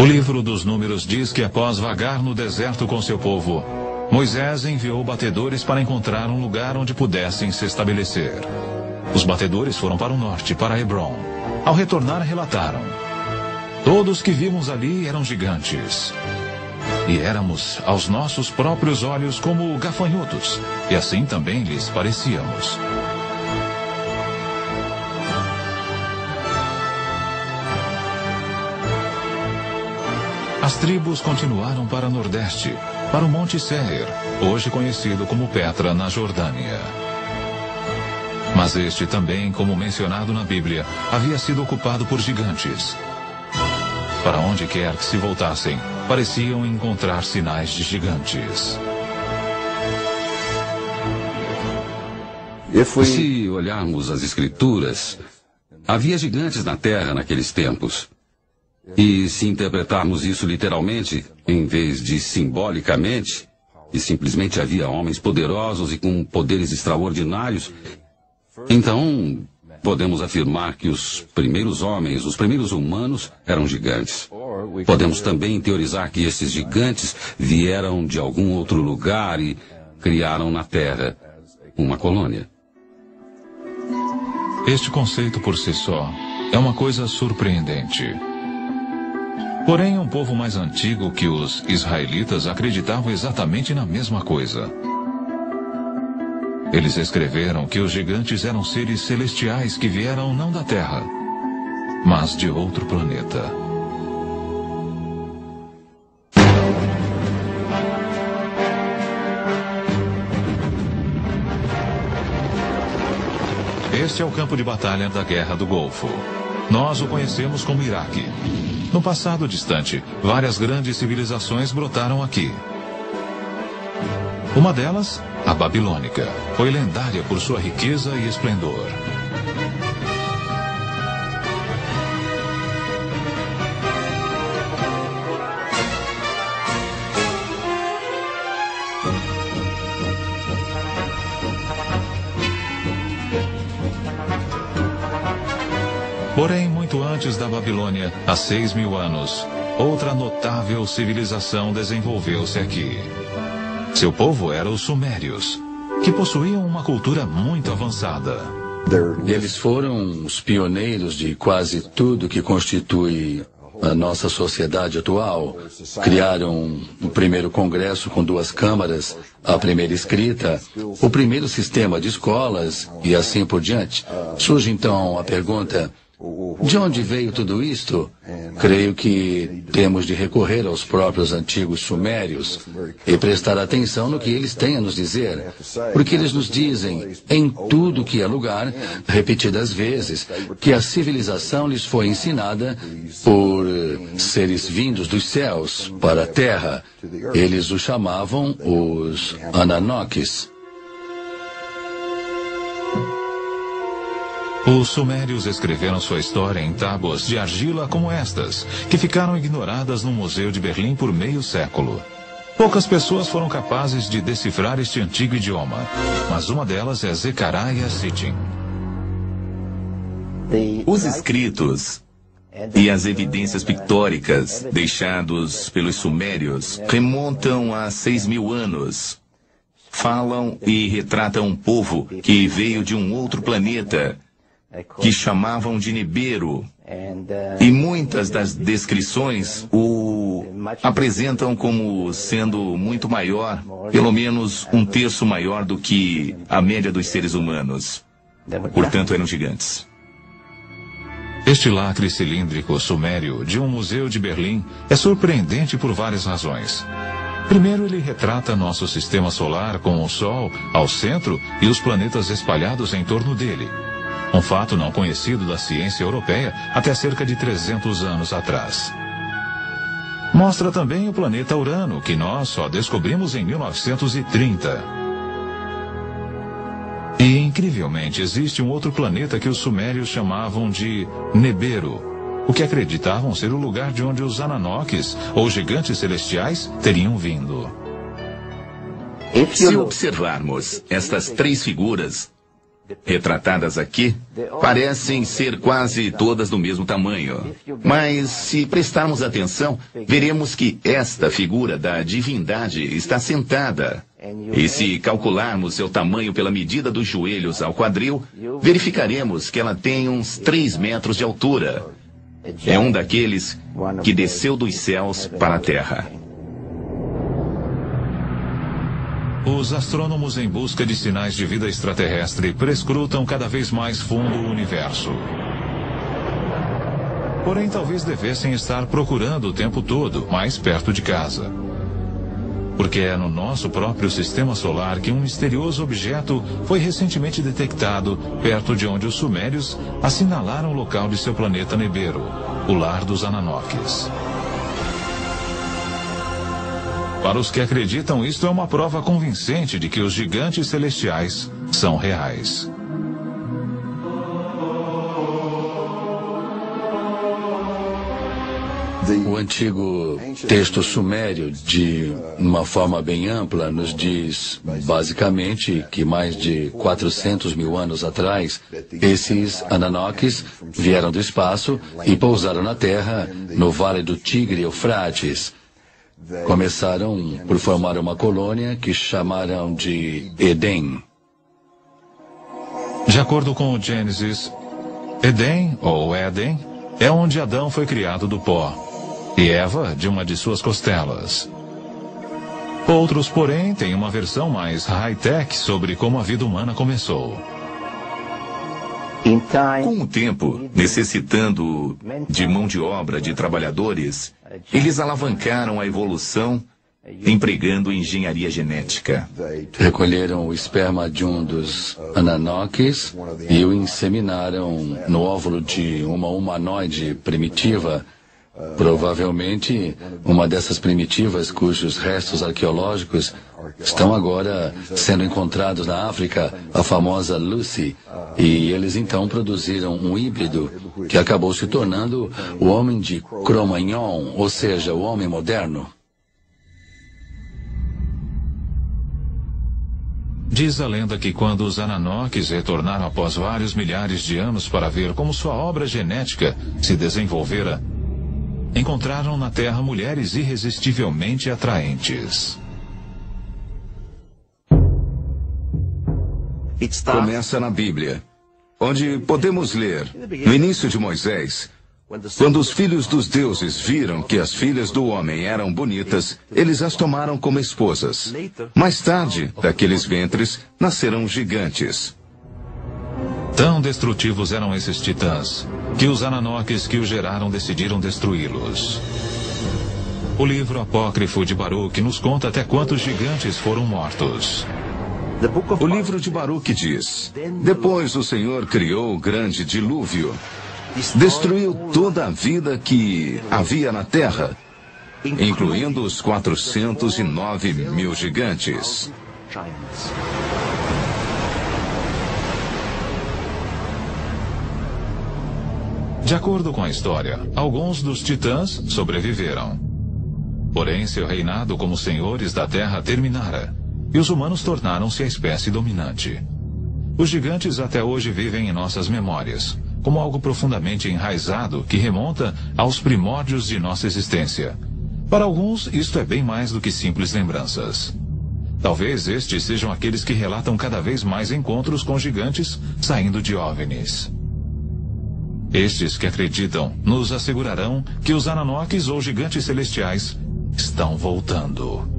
O livro dos Números diz que após vagar no deserto com seu povo, Moisés enviou batedores para encontrar um lugar onde pudessem se estabelecer. Os batedores foram para o norte, para Hebrom. Ao retornar, relataram: todos que vimos ali eram gigantes. E éramos, aos nossos próprios olhos, como gafanhotos, e assim também lhes parecíamos. As tribos continuaram para o nordeste, para o Monte Seir, hoje conhecido como Petra, na Jordânia. Mas este também, como mencionado na Bíblia, havia sido ocupado por gigantes. Para onde quer que se voltassem, pareciam encontrar sinais de gigantes. Se olharmos as Escrituras, havia gigantes na Terra naqueles tempos. E se interpretarmos isso literalmente, em vez de simbolicamente, e simplesmente havia homens poderosos e com poderes extraordinários, então podemos afirmar que os primeiros homens, os primeiros humanos, eram gigantes. Podemos também teorizar que esses gigantes vieram de algum outro lugar e criaram na Terra uma colônia. Este conceito por si só é uma coisa surpreendente. Porém, um povo mais antigo que os israelitas acreditavam exatamente na mesma coisa. Eles escreveram que os gigantes eram seres celestiais que vieram não da Terra, mas de outro planeta. Este é o campo de batalha da Guerra do Golfo. Nós o conhecemos como Iraque. No passado distante, várias grandes civilizações brotaram aqui. Uma delas, a babilônica, foi lendária por sua riqueza e esplendor. Porém, muito antes da Babilônia, há 6.000 anos, outra notável civilização desenvolveu-se aqui. Seu povo era os Sumérios, que possuíam uma cultura muito avançada. Eles foram os pioneiros de quase tudo que constitui a nossa sociedade atual. Criaram o primeiro congresso com 2 câmaras, a primeira escrita, o primeiro sistema de escolas e assim por diante. Surge então a pergunta: de onde veio tudo isto? Creio que temos de recorrer aos próprios antigos sumérios e prestar atenção no que eles têm a nos dizer, porque eles nos dizem, em tudo que é lugar, repetidas vezes, que a civilização lhes foi ensinada por seres vindos dos céus para a terra. Eles os chamavam os Ananoques. Os sumérios escreveram sua história em tábuas de argila como estas, que ficaram ignoradas no Museu de Berlim por meio século. Poucas pessoas foram capazes de decifrar este antigo idioma, mas uma delas é Zecharia Sitchin. Os escritos e as evidências pictóricas deixados pelos sumérios remontam a 6.000 anos. Falam e retratam um povo que veio de um outro planeta, que chamavam de Nibiru, e muitas das descrições o apresentam como sendo muito maior, pelo menos 1/3 maior do que a média dos seres humanos. Portanto, eram gigantes. Este lacre cilíndrico sumério de um museu de Berlim é surpreendente por várias razões. Primeiro, ele retrata nosso sistema solar com o Sol ao centro e os planetas espalhados em torno dele. Um fato não conhecido da ciência europeia até cerca de 300 anos atrás. Mostra também o planeta Urano, que nós só descobrimos em 1930. E, incrivelmente, existe um outro planeta que os sumérios chamavam de Nibiru, o que acreditavam ser o lugar de onde os Ananoques, ou gigantes celestiais, teriam vindo. Se observarmos estas 3 figuras, retratadas aqui parecem ser quase todas do mesmo tamanho. Mas, se prestarmos atenção, veremos que esta figura da divindade está sentada. E se calcularmos seu tamanho pela medida dos joelhos ao quadril, verificaremos que ela tem uns 3 metros de altura. É um daqueles que desceu dos céus para a terra. Os astrônomos em busca de sinais de vida extraterrestre prescrutam cada vez mais fundo o universo. Porém, talvez devessem estar procurando o tempo todo, mais perto de casa. Porque é no nosso próprio sistema solar que um misterioso objeto foi recentemente detectado perto de onde os sumérios assinalaram o local de seu planeta Nibiru, o lar dos Ananokes. Para os que acreditam, isto é uma prova convincente de que os gigantes celestiais são reais. O antigo texto sumério, de uma forma bem ampla, nos diz basicamente que mais de 400 mil anos atrás, esses Ananokes vieram do espaço e pousaram na Terra, no Vale do Tigre e Eufrates. Começaram por formar uma colônia que chamaram de Éden. De acordo com o Gênesis, Éden, ou Éden, é onde Adão foi criado do pó, e Eva de uma de suas costelas. Outros, porém, têm uma versão mais high-tech sobre como a vida humana começou. Com o tempo, necessitando de mão de obra de trabalhadores, eles alavancaram a evolução empregando engenharia genética. Recolheram o esperma de um dos Ananokes e o inseminaram no óvulo de uma humanoide primitiva, provavelmente uma dessas primitivas cujos restos arqueológicos estão agora sendo encontrados na África, a famosa Lucy, e eles então produziram um híbrido que acabou se tornando o homem de Cro-Magnon, ou seja, o homem moderno. Diz a lenda que quando os Ananokes retornaram após vários milhares de anos para ver como sua obra genética se desenvolvera, encontraram na Terra mulheres irresistivelmente atraentes. Começa na Bíblia, onde podemos ler, no início de Moisés, quando os filhos dos deuses viram que as filhas do homem eram bonitas, eles as tomaram como esposas. Mais tarde, daqueles ventres, nasceram gigantes. Tão destrutivos eram esses titãs, que os Ananokes que os geraram decidiram destruí-los. O livro apócrifo de Baruque nos conta até quantos gigantes foram mortos. O livro de Baruque diz: depois o Senhor criou o grande dilúvio, destruiu toda a vida que havia na terra, incluindo os 409 mil gigantes. De acordo com a história, alguns dos titãs sobreviveram. Porém, seu reinado como senhores da Terra terminara, e os humanos tornaram-se a espécie dominante. Os gigantes até hoje vivem em nossas memórias, como algo profundamente enraizado que remonta aos primórdios de nossa existência. Para alguns, isto é bem mais do que simples lembranças. Talvez estes sejam aqueles que relatam cada vez mais encontros com gigantes saindo de OVNIs. Estes que acreditam nos assegurarão que os Ananokes ou gigantes celestiais estão voltando.